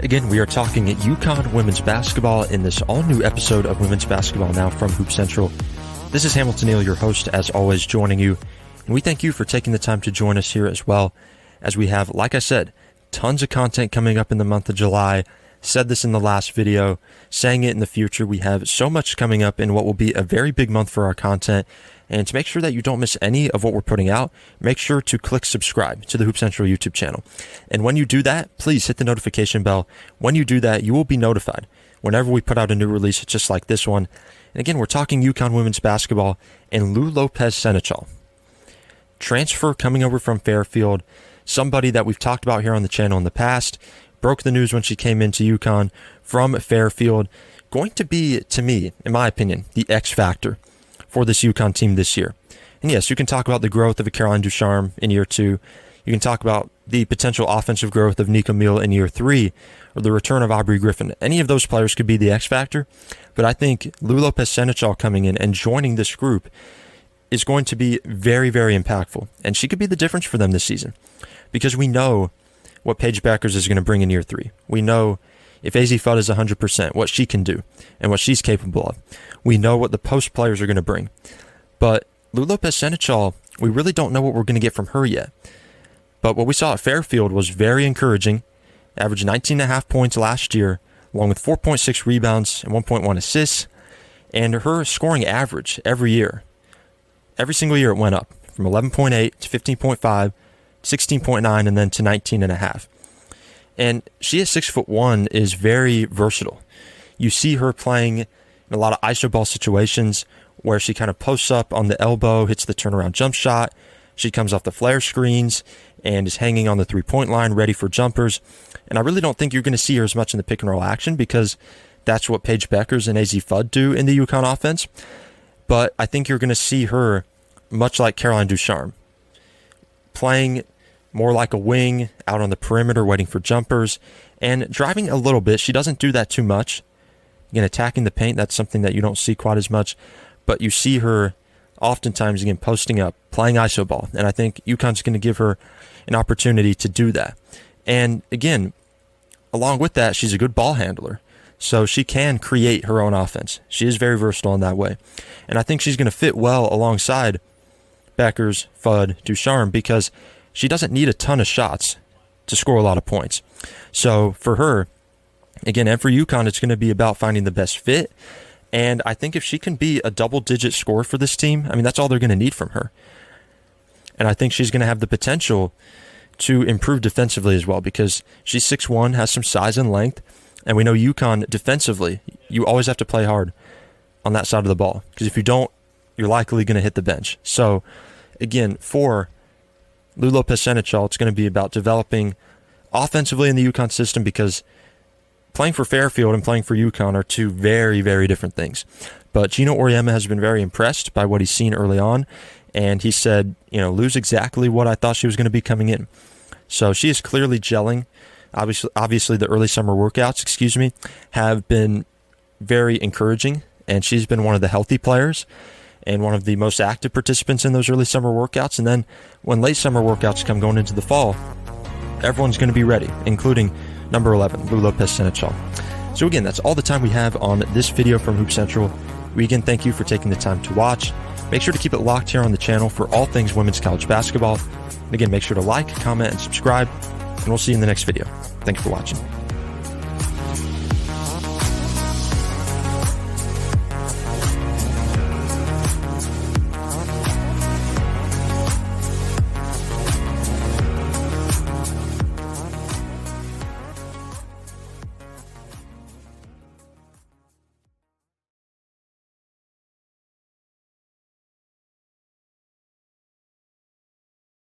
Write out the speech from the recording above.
Again, we are talking at UConn women's basketball in this all-new episode of Women's Basketball Now from Hoop Central. This is Hamilton Neal, your host, as always, joining you. And we thank you for taking the time to join us here as well, as we have, like I said, tons of content coming up in the month of July. Said this in the last video, saying it in the future. We have so much coming up in what will be a very big month for our content. And to make sure that you don't miss any of what we're putting out, make sure to click subscribe to the Hoop Central YouTube channel. And when you do that, please hit the notification bell. When you do that, you will be notified whenever we put out a new release just like this one. And again, we're talking UConn women's basketball and Lou Lopez-Senechal. Transfer coming over from Fairfield, somebody that we've talked about here on the channel in the past. Broke the news when she came into UConn from Fairfield. Going to be, to me, in my opinion, the X factor for this UConn team this year. And yes, you can talk about the growth of a Caroline Ducharme in year 2. You can talk about the potential offensive growth of Nika Meal in year 3, or the return of Aubrey Griffin. Any of those players could be the X factor, but I think Lou Lopez-Senechal coming in and joining this group is going to be very, very impactful. And she could be the difference for them this season, because we know what Paige Bueckers is going to bring in year 3. We know if AZ Fudd is 100%, what she can do and what she's capable of. We know what the post players are going to bring. But Lou Lopez-Senechal, we really don't know what we're going to get from her yet. But what we saw at Fairfield was very encouraging. Averaged 19.5 points last year, along with 4.6 rebounds and 1.1 assists. And her scoring average every year, every single year it went up from 11.8 to 15.5, 16.9, and then to 19.5. And she at 6'1" is very versatile. You see her playing in a lot of iso ball situations where she kind of posts up on the elbow, hits the turnaround jump shot. She comes off the flare screens and is hanging on the three-point line, ready for jumpers. And I really don't think you're going to see her as much in the pick and roll action, because that's what Paige Bueckers and AZ Fudd do in the UConn offense. But I think you're going to see her much like Caroline Ducharme, playing more like a wing, out on the perimeter, waiting for jumpers, and driving a little bit. She doesn't do that too much. Again, attacking the paint, that's something that you don't see quite as much, but you see her oftentimes, again, posting up, playing iso ball, and I think UConn's going to give her an opportunity to do that. And again, along with that, she's a good ball handler, so she can create her own offense. She is very versatile in that way, and I think she's going to fit well alongside Bueckers, Fudd, Ducharme, because she doesn't need a ton of shots to score a lot of points. So for her, again, and for UConn, it's going to be about finding the best fit. And I think if she can be a double-digit scorer for this team, I mean, that's all they're going to need from her. And I think she's going to have the potential to improve defensively as well, because she's 6'1", has some size and length. And we know UConn defensively, you always have to play hard on that side of the ball, because if you don't, you're likely going to hit the bench. So again, for Lou Lopez-Senechal, it's going to be about developing offensively in the UConn system, because playing for Fairfield and playing for UConn are two very, very different things. But Gino Auriemma has been very impressed by what he's seen early on, and he said, Lou's exactly what I thought she was going to be coming in. So she is clearly gelling. Obviously the early summer workouts, have been very encouraging, and she's been one of the healthy players and one of the most active participants in those early summer workouts. And then when late summer workouts come going into the fall, everyone's going to be ready, including number 11, Lou Lopez-Senechal. So again, that's all the time we have on this video from Hoop Central. We again thank you for taking the time to watch. Make sure to keep it locked here on the channel for all things women's college basketball. And again, make sure to like, comment, and subscribe, and we'll see you in the next video. Thanks for watching.